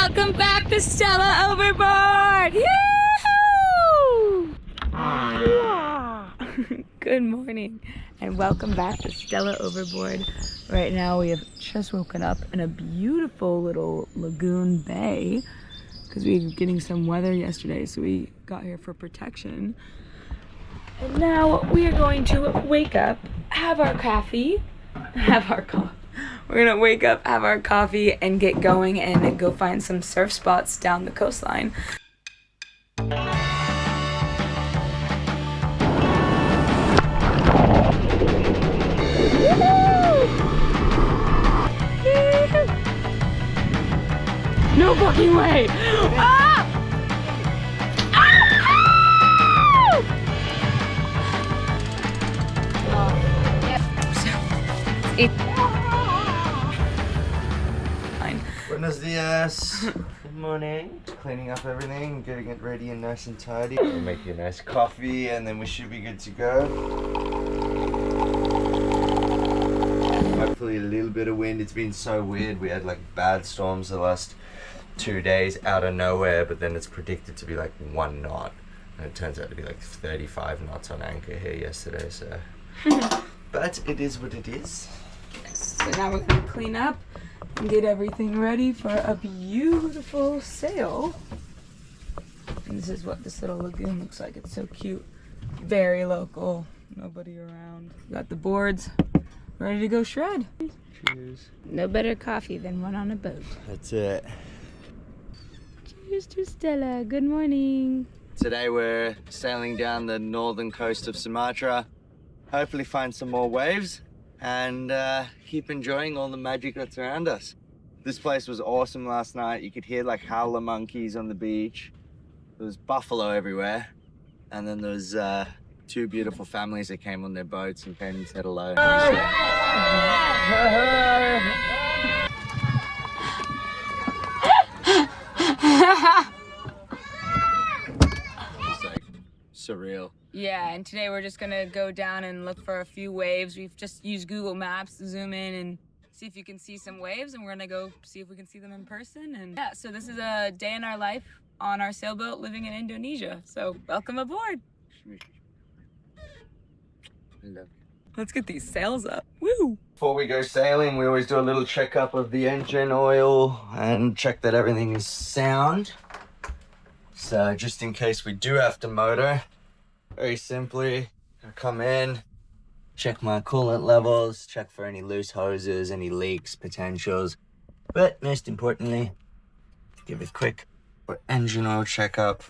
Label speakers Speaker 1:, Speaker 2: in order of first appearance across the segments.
Speaker 1: Welcome back to Stella Overboard! Yoo-hoo! Good morning and welcome back to Stella Overboard. Right now we have just woken up in a beautiful little lagoon bay because we were getting some weather yesterday, so we got here for protection. And now we are going to wake up, have our coffee. We're gonna wake up, have our coffee, and get going and go find some surf spots down the coastline. No fucking way! Ah!
Speaker 2: Buenos dias. Good morning. Cleaning up everything, getting it ready and nice and tidy. We'll make you a nice coffee and then we should be good to go. Hopefully a little bit of wind. It's been so weird. We had like bad storms the last 2 days out of nowhere, but then it's predicted to be like 1 knot. And it turns out to be like 35 knots on anchor here yesterday, so. But it is what it is.
Speaker 1: So now we're gonna clean up and get everything ready for a beautiful sail. And this is what this little lagoon looks like. It's so cute. Very local. Nobody around. Got the boards ready to go shred.
Speaker 2: Cheers.
Speaker 1: No better coffee than one on a boat.
Speaker 2: That's it.
Speaker 1: Cheers to Stella. Good morning.
Speaker 2: Today we're sailing down the northern coast of Sumatra. Hopefully find some more waves and keep enjoying all the magic that's around us. This place was awesome last night. You could hear like howler monkeys on the beach. There was buffalo everywhere. And then there was 2 beautiful families that came on their boats and came and said hello. It's like surreal.
Speaker 1: Yeah, and today we're just gonna go down and look for a few waves. We've just used Google Maps to zoom in and see if you can see some waves, and we're gonna go see if we can see them in person. And yeah, so this is a day in our life on our sailboat living in Indonesia. So welcome aboard. Let's get these sails up. Woo!
Speaker 2: Before we go sailing, we always do a little checkup of the engine oil and check that everything is sound. So just in case we do have to motor, very simply, I come in, check my coolant levels, check for any loose hoses, any leaks, potentials. But most importantly, give a quick engine oil checkup.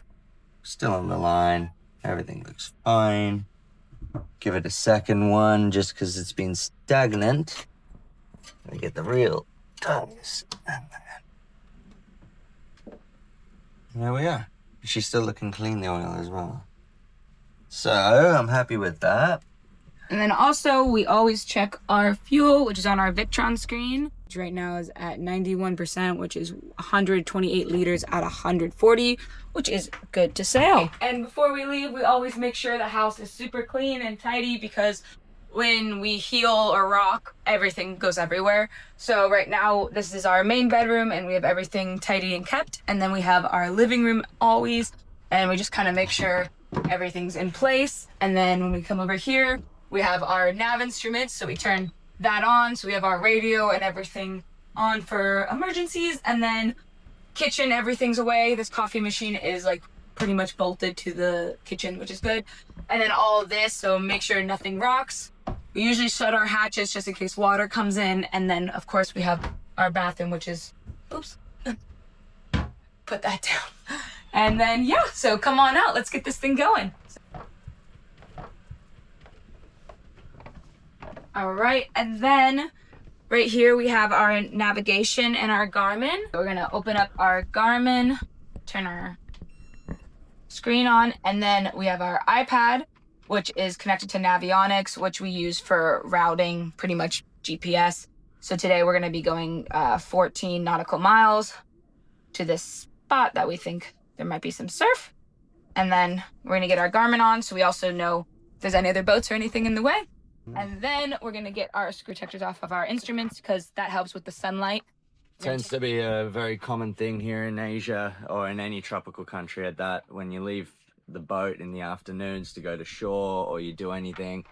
Speaker 2: Still on the line, everything looks fine. Give it a second one just because it's been stagnant. Let me get the real tongues. And there we are. She's still looking clean, the oil as well. So I'm happy with that.
Speaker 1: And then also we always check our fuel, which is on our Victron screen, which right now is at 91%, which is 128 liters out of 140, which is good to sail. And before we leave, we always make sure the house is super clean and tidy because when we heel or rock, everything goes everywhere. So right now, this is our main bedroom and we have everything tidy and kept. And then we have our living room always, and we just kind of make sure everything's in place. And then when we come over here, we have our nav instruments, so we turn that on. So we have our radio and everything on for emergencies. And then kitchen, everything's away. This coffee machine is like pretty much bolted to the kitchen, which is good. And then all of this, so make sure nothing rocks. We usually shut our hatches just in case water comes in. And then of course we have our bathroom, which is, oops, put that down. And then, yeah, so come on out. Let's get this thing going. All right, and then right here we have our navigation and our Garmin. We're gonna open up our Garmin, turn our screen on, and then we have our iPad, which is connected to Navionics, which we use for routing, pretty much GPS. So today we're gonna be going 14 nautical miles to this spot that we think there might be some surf. And then we're gonna get our Garmin on so we also know if there's any other boats or anything in the way. And then we're gonna get our screw protectors off of our instruments because that helps with the sunlight.
Speaker 2: Tends to be a very common thing here in Asia, or in any tropical country at that. When you leave the boat in the afternoons to go to shore, or you do anything,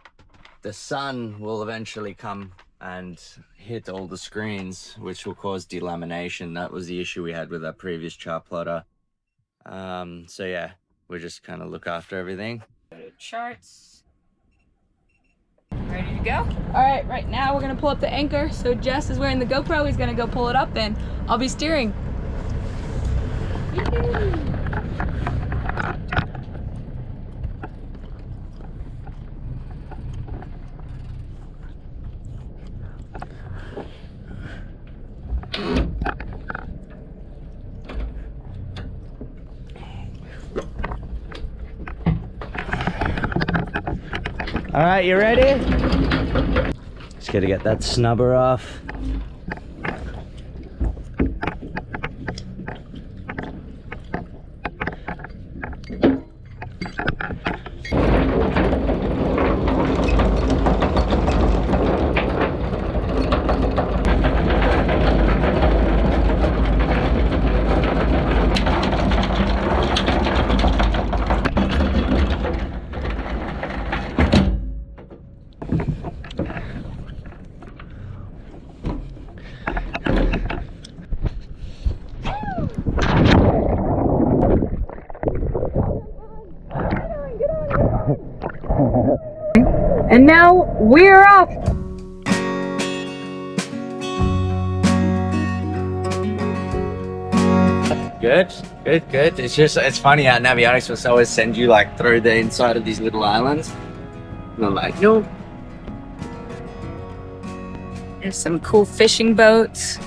Speaker 2: the sun will eventually come and hit all the screens, which will cause delamination. That was the issue we had with our previous chart plotter. So yeah, we just kind of look after everything.
Speaker 1: Charts. Ready to go? All right, right now we're gonna pull up the anchor. So Jess is wearing the GoPro. He's gonna go pull it up, and I'll be steering.
Speaker 2: All right, you ready? Just gotta get that snubber off.
Speaker 1: And now we're off.
Speaker 2: Good, good, good. It's funny how Navionics will always send you like through the inside of these little islands. And I'm like, no.
Speaker 1: There's some cool fishing boats.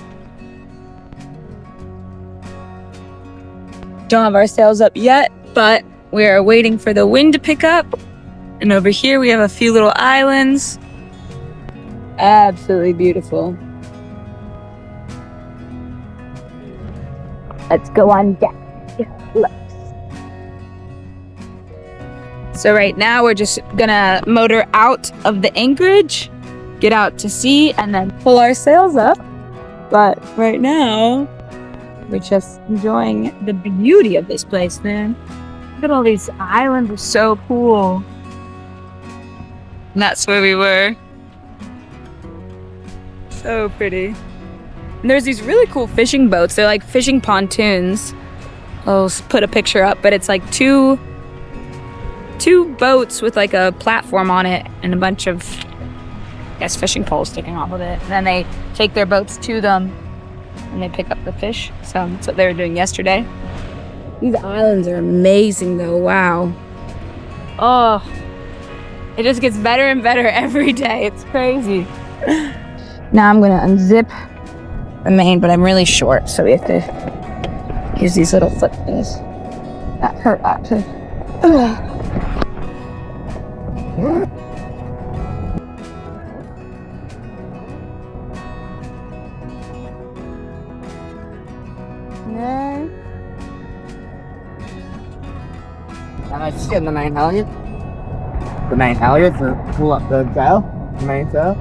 Speaker 1: Don't have our sails up yet, but we are waiting for the wind to pick up. And over here we have a few little islands. Absolutely beautiful. Let's go on deck. So right now we're just gonna motor out of the anchorage, get out to sea, and then pull our sails up. But right now, we're just enjoying the beauty of this place, man. Look at all these islands, are so cool. And that's where we were. So pretty. And there's these really cool fishing boats. They're like fishing pontoons. I'll put a picture up, but it's like two boats with like a platform on it and a bunch of, I guess, fishing poles sticking off of it. And then they take their boats to them and they pick up the fish. So that's what they were doing yesterday. These islands are amazing though, wow. Oh, it just gets better and better every day. It's crazy. Now I'm gonna unzip the main, but I'm really short, so we have to use these little foot things. That hurt actually.
Speaker 2: And I just get the main halyard. The main halyard to pull up the sail. The main sail.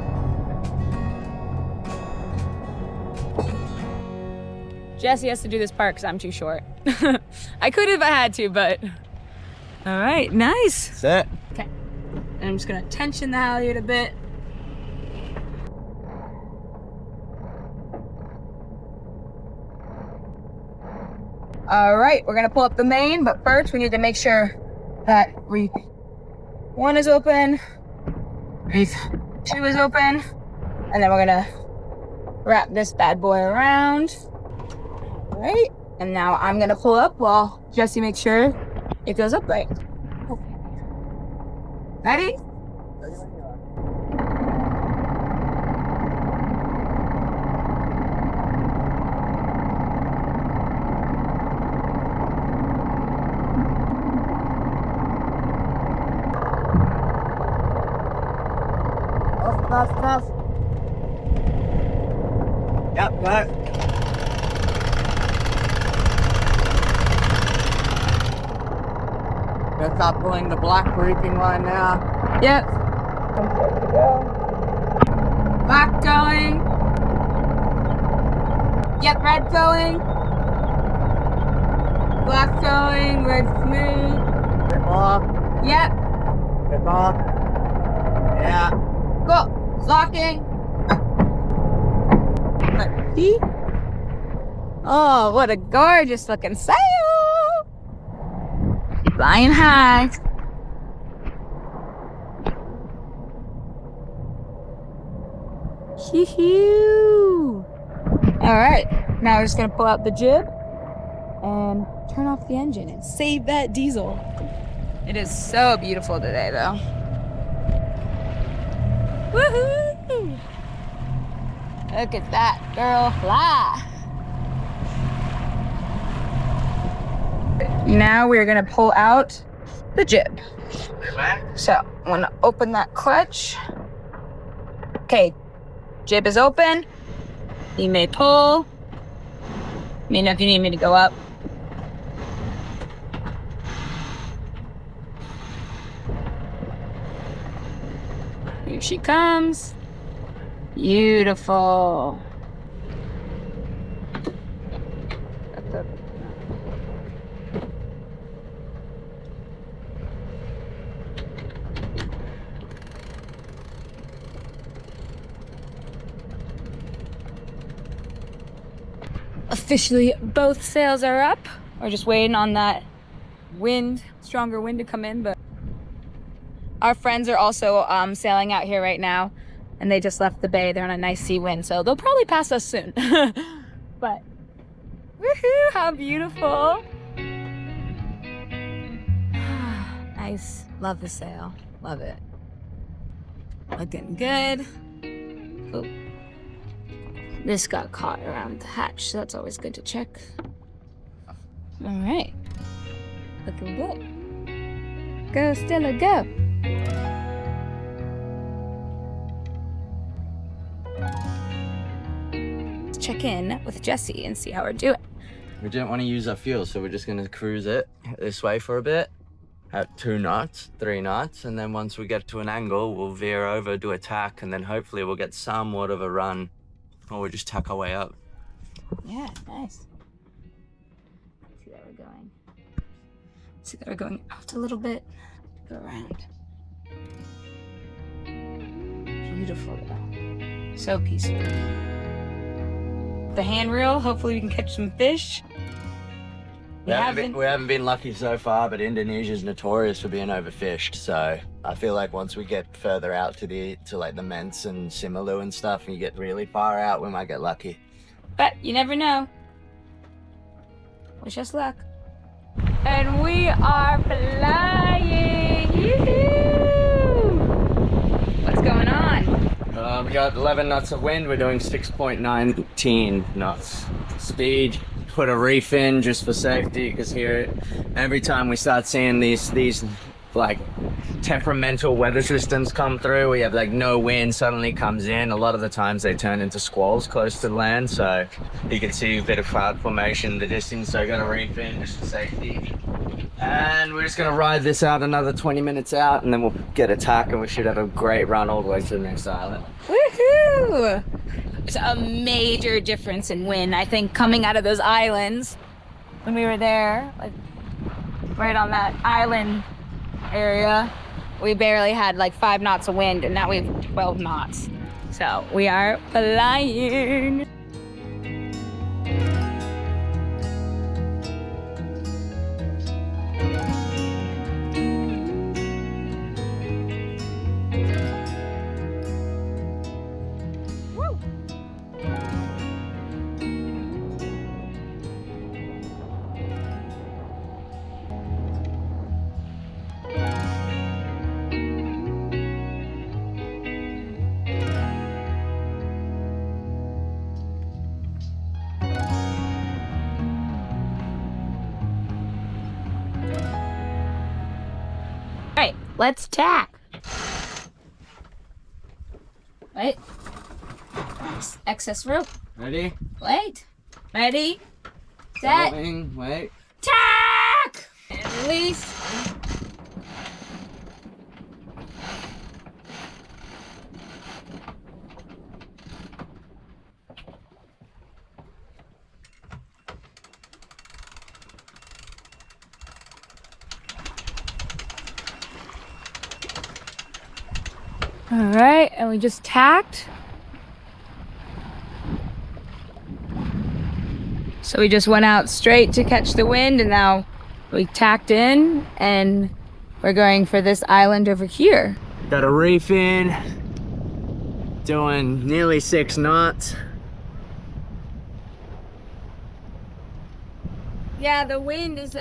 Speaker 1: Jesse has to do this part because I'm too short. I could if I had to, but... All right, nice.
Speaker 2: Set.
Speaker 1: Okay. And I'm just gonna tension the halyard a bit. All right, we're gonna pull up the main, but first we need to make sure that reef 1 is open, reef 2 is open, and then we're gonna wrap this bad boy around. All right, and now I'm gonna pull up while Jesse makes sure it goes up right. Ready?
Speaker 2: Off. Yep, got it. Gonna stop pulling the black reaping line now.
Speaker 1: Yep. I'm good to go. Back going. Yep, red going. Black going, red smooth.
Speaker 2: Flip off.
Speaker 1: Yep,
Speaker 2: Flip off. Yeah.
Speaker 1: go. Locking. See? Oh, what a gorgeous looking sail. Flying high. Hee-hoo. All right, now we're just gonna pull out the jib and turn off the engine and save that diesel. It is so beautiful today, though. Woohoo! Look at that girl fly. Now we're gonna pull out the jib. So I'm gonna open that clutch. Okay, jib is open. You may pull. Let me know if you need me to go up. Here she comes. Beautiful. Officially, both sails are up. We're just waiting on that wind, stronger wind to come in, but our friends are also sailing out here right now, and they just left the bay. They're on a nice sea wind, so they'll probably pass us soon. But woohoo, how beautiful. Nice, love the sail, love it. Looking good. Oh. This got caught around the hatch, so that's always good to check. All right, looking good. Go, Stella, go. Let's check in with Jessie and see how we're doing.
Speaker 2: We didn't want to use our fuel, so we're just going to cruise it this way for a bit at 2 knots, 3 knots, and then once we get to an angle, we'll veer over, do a tack, and then hopefully we'll get somewhat of a run, or we'll just tack our way up.
Speaker 1: Yeah, nice. See that we're going. See that we're going out a little bit. Go around. Beautiful though. So peaceful. The handrail, hopefully we can catch some fish.
Speaker 2: We haven't been lucky so far, but Indonesia's notorious for being overfished. So I feel like once we get further out to like the Ments and Simalu and stuff, and you get really far out, we might get lucky.
Speaker 1: But you never know. Wish us luck. And we are flying! Yoo-hoo! What's going on?
Speaker 2: We got 11 knots of wind. We're doing 6.19 knots speed. Put a reef in just for safety, because here every time we start seeing these like temperamental weather systems come through, we have like no wind suddenly comes in. A lot of the times they turn into squalls close to the land, so you can see a bit of cloud formation in the distance. So I got a reef in just for safety, and we're just gonna ride this out another 20 minutes out, and then we'll get a tack, and we should have a great run all the way to the next island.
Speaker 1: Woohoo! It's a major difference in wind, I think, coming out of those islands when we were there, like right on that island area. We barely had like 5 knots of wind, and now we have 12 knots. So we are flying. Alright, let's tack. Wait. Excess rope.
Speaker 2: Ready?
Speaker 1: Wait. Ready. Set.
Speaker 2: Going. Wait.
Speaker 1: Tack! And release. All right, and we just tacked. So we just went out straight to catch the wind, and now we tacked in and we're going for this island over here.
Speaker 2: Got a reef in, doing nearly 6 knots.
Speaker 1: Yeah, the wind is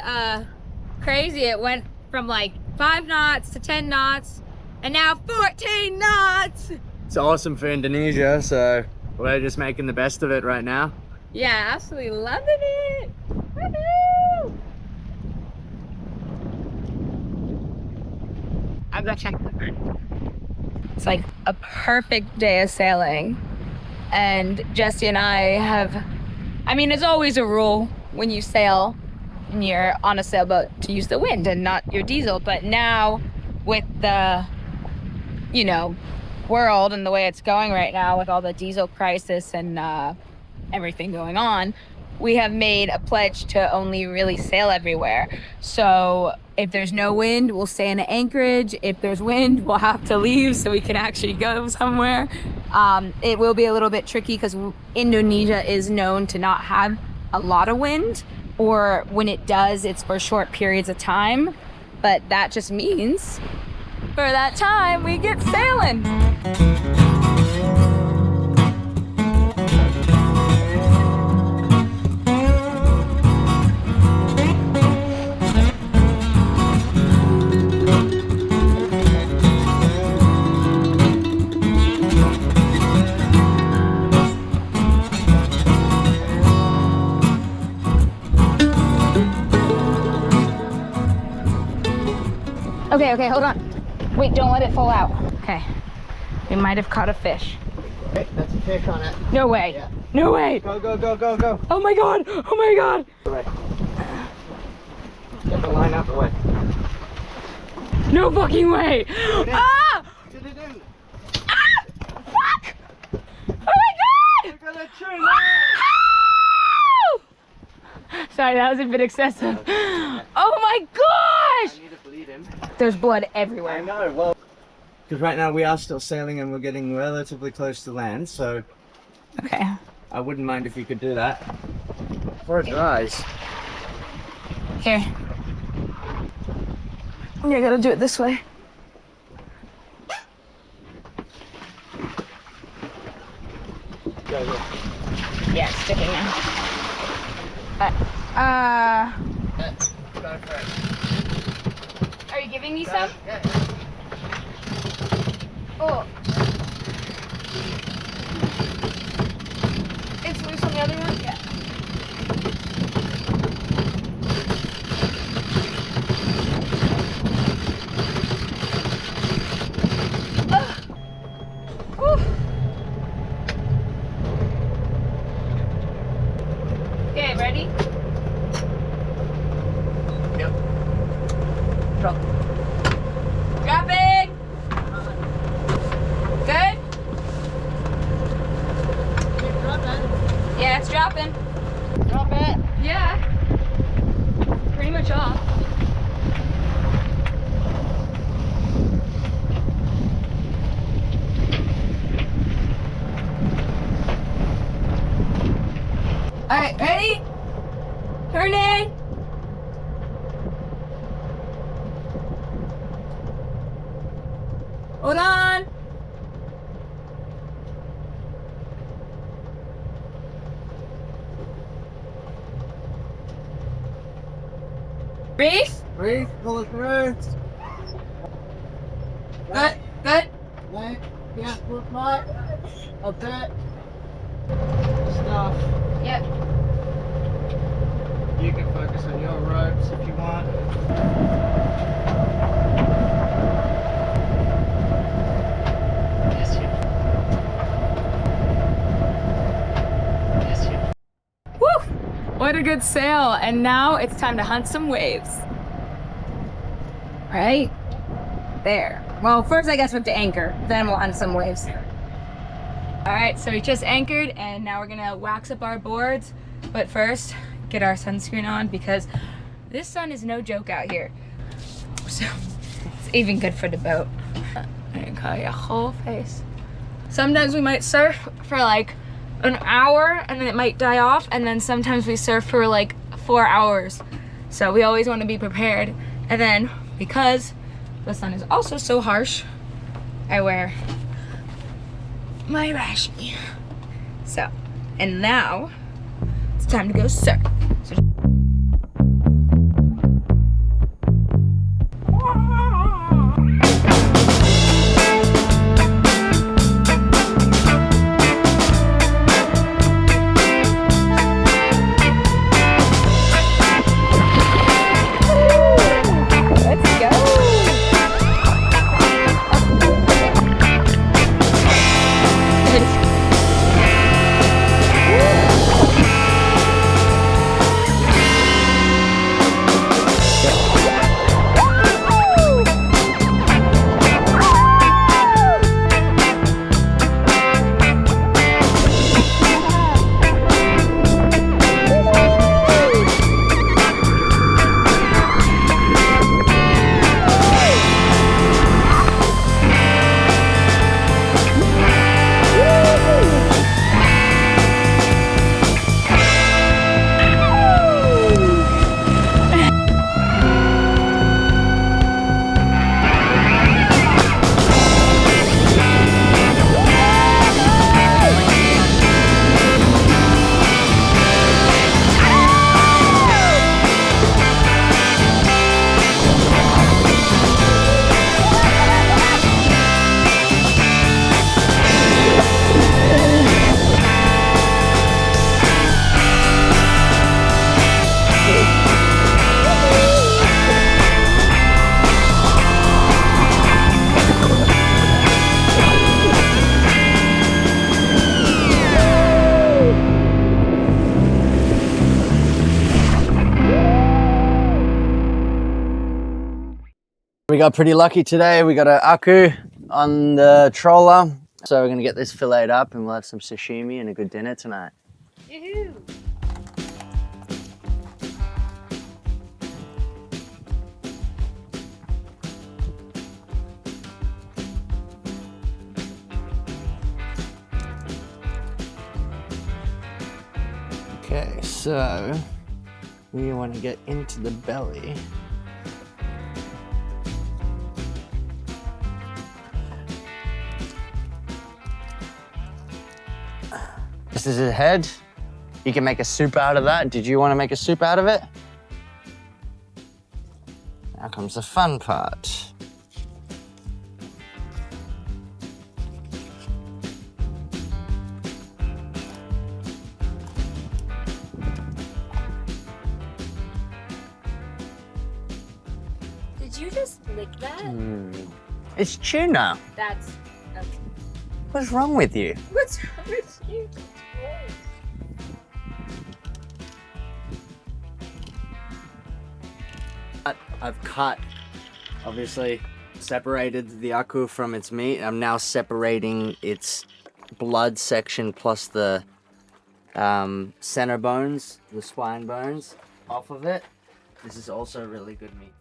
Speaker 1: crazy. It went from like 5 knots to 10 knots and now 14 knots.
Speaker 2: It's awesome for Indonesia, so we're just making the best of it right now.
Speaker 1: Yeah, absolutely loving it. Woohoo! I'm gonna check the bird. It's like a perfect day of sailing. And Jesse and I have, I mean, it's always a rule when you sail and you're on a sailboat to use the wind and not your diesel. But now with the, you know, world and the way it's going right now with all the diesel crisis and everything going on, we have made a pledge to only really sail everywhere. So if there's no wind, we'll stay in an anchorage. If there's wind, we'll have to leave so we can actually go somewhere. It will be a little bit tricky because Indonesia is known to not have a lot of wind, or when it does, it's for short periods of time. But that just means for that time we get sailing. Okay, hold on. Wait, don't let it fall out. Okay, we might have caught a fish.
Speaker 2: Hey, that's a fish on it.
Speaker 1: No way.
Speaker 2: Yeah.
Speaker 1: No way.
Speaker 2: Go, go, go, go, go.
Speaker 1: Oh my God. Oh my God.
Speaker 2: Get the line out the way.
Speaker 1: No fucking way. Ah!
Speaker 2: Get it in.
Speaker 1: Ah! Fuck! Oh my God!
Speaker 2: Look at that tune.
Speaker 1: Sorry, that was a bit excessive. Oh my gosh!
Speaker 2: I need to bleed him.
Speaker 1: There's blood
Speaker 2: I
Speaker 1: everywhere.
Speaker 2: know, well, because right now we are still sailing and we're getting relatively close to land, so
Speaker 1: Okay.
Speaker 2: I wouldn't mind if you could do that. Before it dries.
Speaker 1: Here. I gotta do it this way.
Speaker 2: Go, go.
Speaker 1: Yeah, it's sticking now.
Speaker 2: Go for it.
Speaker 1: Are you giving me some?
Speaker 2: Yeah.
Speaker 1: Oh. It's loose on the other one? Yeah. Okay, ready?
Speaker 2: Yep.
Speaker 1: Drop. Dropping! Good?
Speaker 2: Keep dropping.
Speaker 1: Yeah, it's dropping.
Speaker 2: Drop it.
Speaker 1: Yeah. Pretty much off. Alright, ready? Turn in. Hold on. Breathe.
Speaker 2: Breathe, pull it through.
Speaker 1: Good, good.
Speaker 2: Leg, yeah, pull it back. A bit. Stuff.
Speaker 1: Yep.
Speaker 2: You can focus on your ropes if you want.
Speaker 1: Woo! What a good sail. And now it's time to hunt some waves. Right? There. Well, first I guess we have to anchor, then we'll hunt some waves. All right, so we just anchored and now we're gonna wax up our boards. But first, get our sunscreen on because this sun is no joke out here. So it's even good for the boat. There you cover your whole face. Sometimes we might surf for like an hour and then it might die off, and then sometimes we surf for like 4 hours. So we always want to be prepared. And then because the sun is also so harsh, I wear my rashi. So, and now it's time to go surf. So
Speaker 2: we got pretty lucky today. We got an aku on the trawler. So we're gonna get this filleted up and we'll have some sashimi and a good dinner tonight.
Speaker 1: yoo-hoo.
Speaker 2: Okay, so we want to get into the belly. This is his head. You can make a soup out of that. Did you want to make a soup out of it? Now comes the fun part.
Speaker 1: Did you just lick that?
Speaker 2: It's tuna.
Speaker 1: That's
Speaker 2: What's wrong with you?
Speaker 1: what's wrong with you?
Speaker 2: I've cut, obviously, separated the aku from its meat. I'm now separating its blood section plus the center bones, the spine bones, off of it. This is also really good meat.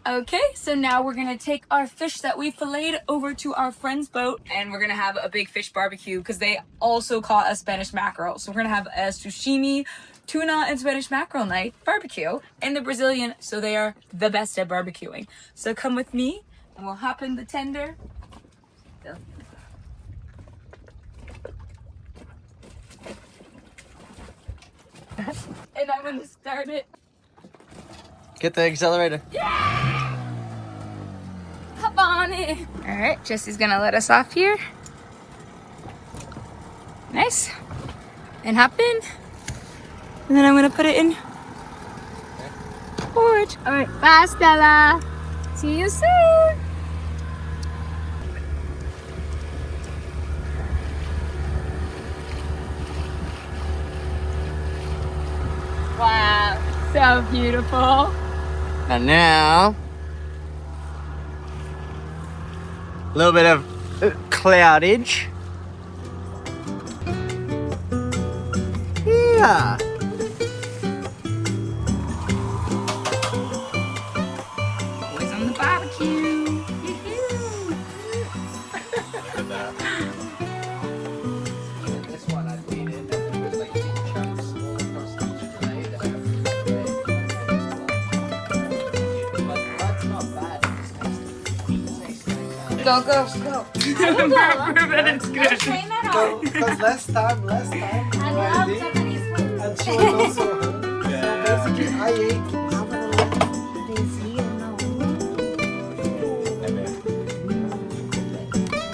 Speaker 1: Okay, so now we're gonna take our fish that we filleted over to our friend's boat, and we're gonna have a big fish barbecue because they also caught a Spanish mackerel. So we're gonna have a sushimi, tuna, and Spanish mackerel night barbecue in the Brazilian, so they are the best at barbecuing. So come with me and we'll hop in the tender. And I'm gonna start it.
Speaker 2: Get the accelerator.
Speaker 1: Hop on it. All right, Jesse's gonna let us off here. Nice. And hop in. And then I'm gonna put it in port. All right, bye, Stella. See you soon. Wow, so beautiful.
Speaker 2: And now, a little bit of cloudage. Yeah.
Speaker 1: Boys on the barbecue. Yoo-hoo. Go. Prove that it's good.
Speaker 3: Because last time,
Speaker 4: I love Japanese food.
Speaker 3: and she was also so basically I ate.
Speaker 4: I'm gonna let this here now.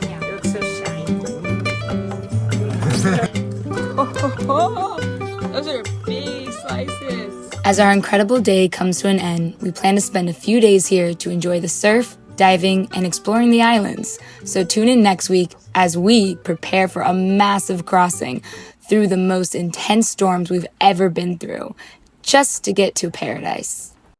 Speaker 1: It looks so shiny. Those are big slices. As our incredible day comes to an end, we plan to spend a few days here to enjoy the surf, diving, and exploring the islands. So tune in next week as we prepare for a massive crossing through the most intense storms we've ever been through, just to get to paradise.